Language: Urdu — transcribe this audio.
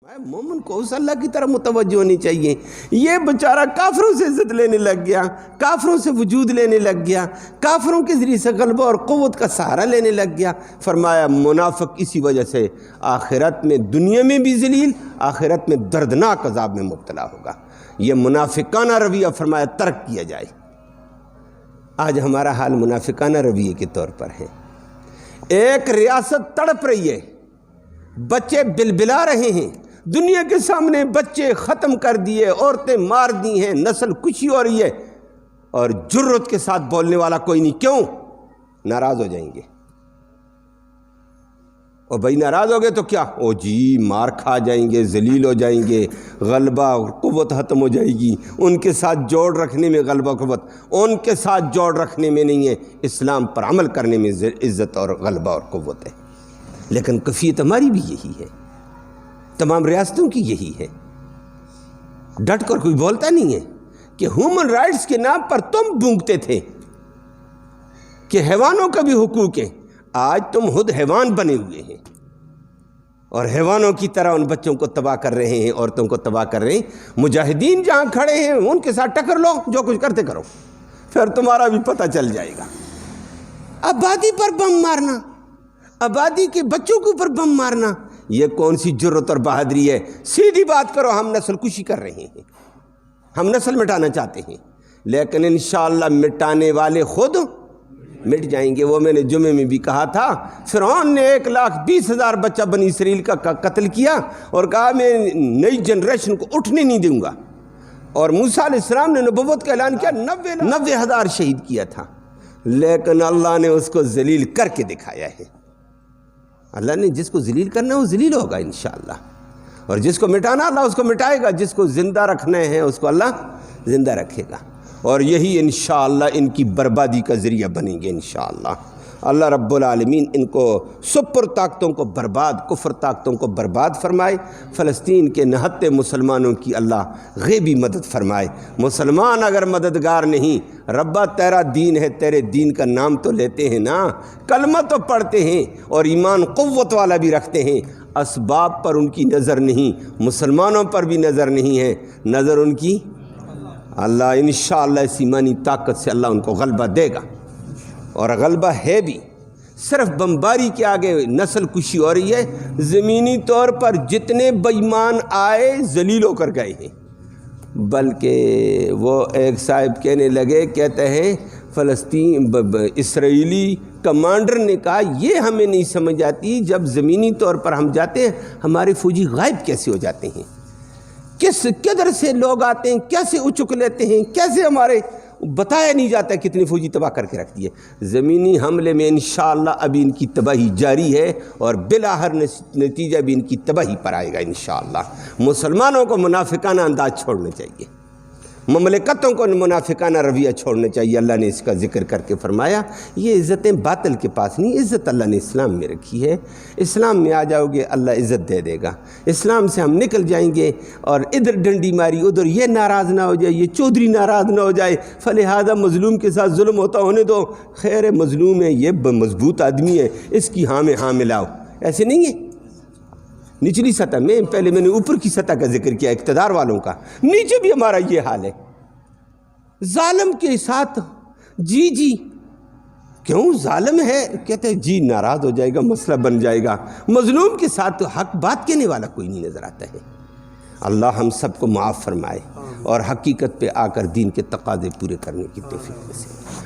مومن کو اس اللہ کی طرف متوجہ ہونی چاہیے۔ یہ بیچارہ کافروں سے عزت لینے لگ گیا، کافروں سے وجود لینے لگ گیا، کافروں کے ذریعے سے غلبہ اور قوت کا سہارا لینے لگ گیا۔ فرمایا منافق اسی وجہ سے آخرت میں، دنیا میں بھی ذلیل، آخرت میں دردناک عذاب میں مبتلا ہوگا۔ یہ منافقانہ رویہ فرمایا ترک کیا جائے۔ آج ہمارا حال منافقانہ رویے کے طور پر ہے۔ ایک ریاست تڑپ رہی ہے، بچے بلبلا رہے ہیں، دنیا کے سامنے بچے ختم کر دیے، عورتیں مار دی ہیں، نسل کشی ہو رہی ہے، اور جرت کے ساتھ بولنے والا کوئی نہیں۔ کیوں؟ ناراض ہو جائیں گے۔ اور بھائی ناراض ہو گئے تو کیا؟ او جی مار کھا جائیں گے، ذلیل ہو جائیں گے، غلبہ اور قوت ختم ہو جائے گی۔ ان کے ساتھ جوڑ رکھنے میں غلبہ قوت، ان کے ساتھ جوڑ رکھنے میں نہیں ہے، اسلام پر عمل کرنے میں عزت اور غلبہ اور قوت ہے۔ لیکن کیفیت ہماری بھی یہی ہے، تمام ریاستوں کی یہی ہے۔ ڈٹ کر کوئی بولتا نہیں ہے کہ ہیومن رائٹس کے نام پر تم بونگتے تھے کہ حیوانوں کا بھی حقوق ہے، آج تم خود حیوان بنے ہوئے ہیں اور حیوانوں کی طرح ان بچوں کو تباہ کر رہے ہیں، عورتوں کو تباہ کر رہے ہیں۔ مجاہدین جہاں کھڑے ہیں ان کے ساتھ ٹکر لو، جو کچھ کرتے کرو، پھر تمہارا بھی پتہ چل جائے گا۔ آبادی پر بم مارنا، آبادی کے بچوں کے اوپر بم مارنا، یہ کون سی جرت اور بہادری ہے؟ سیدھی بات کرو، ہم نسل کشی کر رہے ہیں، ہم نسل مٹانا چاہتے ہیں، لیکن انشاءاللہ مٹانے والے خود مٹ جائیں گے۔ وہ میں نے جمعے میں بھی کہا تھا، فرعون نے 1,20,000 بچہ بنی اسرائیل کا قتل کیا اور کہا میں نئی جنریشن کو اٹھنے نہیں دوں گا، اور موسیٰ علیہ السلام نے نبوت کا اعلان کیا، 90,000 شہید کیا تھا، لیکن اللہ نے اس کو ذلیل کر کے دکھایا ہے۔ اللہ نے جس کو ذلیل کرنا ہے وہ ذلیل ہوگا انشاءاللہ، اور جس کو مٹانا اللہ اس کو مٹائے گا، جس کو زندہ رکھنا ہے اس کو اللہ زندہ رکھے گا، اور یہی انشاءاللہ ان کی بربادی کا ذریعہ بنیں گے انشاءاللہ۔ اللہ رب العالمین ان کو سپر طاقتوں کو برباد، کفر طاقتوں کو برباد فرمائے۔ فلسطین کے نہتے مسلمانوں کی اللہ غیبی مدد فرمائے۔ مسلمان اگر مددگار نہیں، ربا تیرا دین ہے، تیرے دین کا نام تو لیتے ہیں نا، کلمہ تو پڑھتے ہیں اور ایمان قوت والا بھی رکھتے ہیں، اسباب پر ان کی نظر نہیں، مسلمانوں پر بھی نظر نہیں ہے، نظر ان کی اللہ۔ انشاءاللہ اس ایمانی طاقت سے اللہ ان کو غلبہ دے گا، اور غلبہ ہے بھی۔ صرف بمباری کے آگے نسل کشی ہو رہی ہے، زمینی طور پر جتنے بے ایمان آئے ذلیل ہو کر گئے ہیں۔ بلکہ وہ ایک صاحب کہنے لگے، کہتے ہیں اسرائیلی کمانڈر نے کہا یہ ہمیں نہیں سمجھ آتی، جب زمینی طور پر ہم جاتے ہیں ہمارے فوجی غائب کیسے ہو جاتے ہیں، کدھر سے لوگ آتے ہیں، کیسے اچک لیتے ہیں، کیسے ہمارے بتایا نہیں جاتا کتنی فوجی تباہ کر کے رکھتی ہے۔ زمینی حملے میں انشاءاللہ ابھی ان کی تباہی جاری ہے، اور بلاخر نتیجہ بھی ان کی تباہی پر آئے گا انشاءاللہ۔ مسلمانوں کو منافقانہ انداز چھوڑنا چاہیے، مملکتوں کو منافقانہ رویہ چھوڑنا چاہیے۔ اللہ نے اس کا ذکر کر کے فرمایا یہ عزتیں باطل کے پاس نہیں، عزت اللہ نے اسلام میں رکھی ہے۔ اسلام میں آ جاؤ گے اللہ عزت دے دے گا، اسلام سے ہم نکل جائیں گے، اور ادھر ڈنڈی ماری ادھر یہ ناراض نہ ہو جائے، یہ چودھری ناراض نہ ہو جائے، فلہذا مظلوم کے ساتھ ظلم ہوتا ہونے دو، خیر مظلوم ہے، یہ مضبوط آدمی ہے، اس کی ہاں میں ہاں ملاؤ، ایسے نہیں ہے۔ نچلی سطح میں، پہلے میں نے اوپر کی سطح کا ذکر کیا اقتدار والوں کا، نیچے بھی ہمارا یہ حال ہے۔ ظالم کے ساتھ جی کیوں ظالم ہے، کہتے ہیں جی ناراض ہو جائے گا، مسئلہ بن جائے گا۔ مظلوم کے ساتھ تو حق بات کہنے والا کوئی نہیں نظر آتا ہے۔ اللہ ہم سب کو معاف فرمائے اور حقیقت پہ آ کر دین کے تقاضے پورے کرنے کی توفیق نصیب۔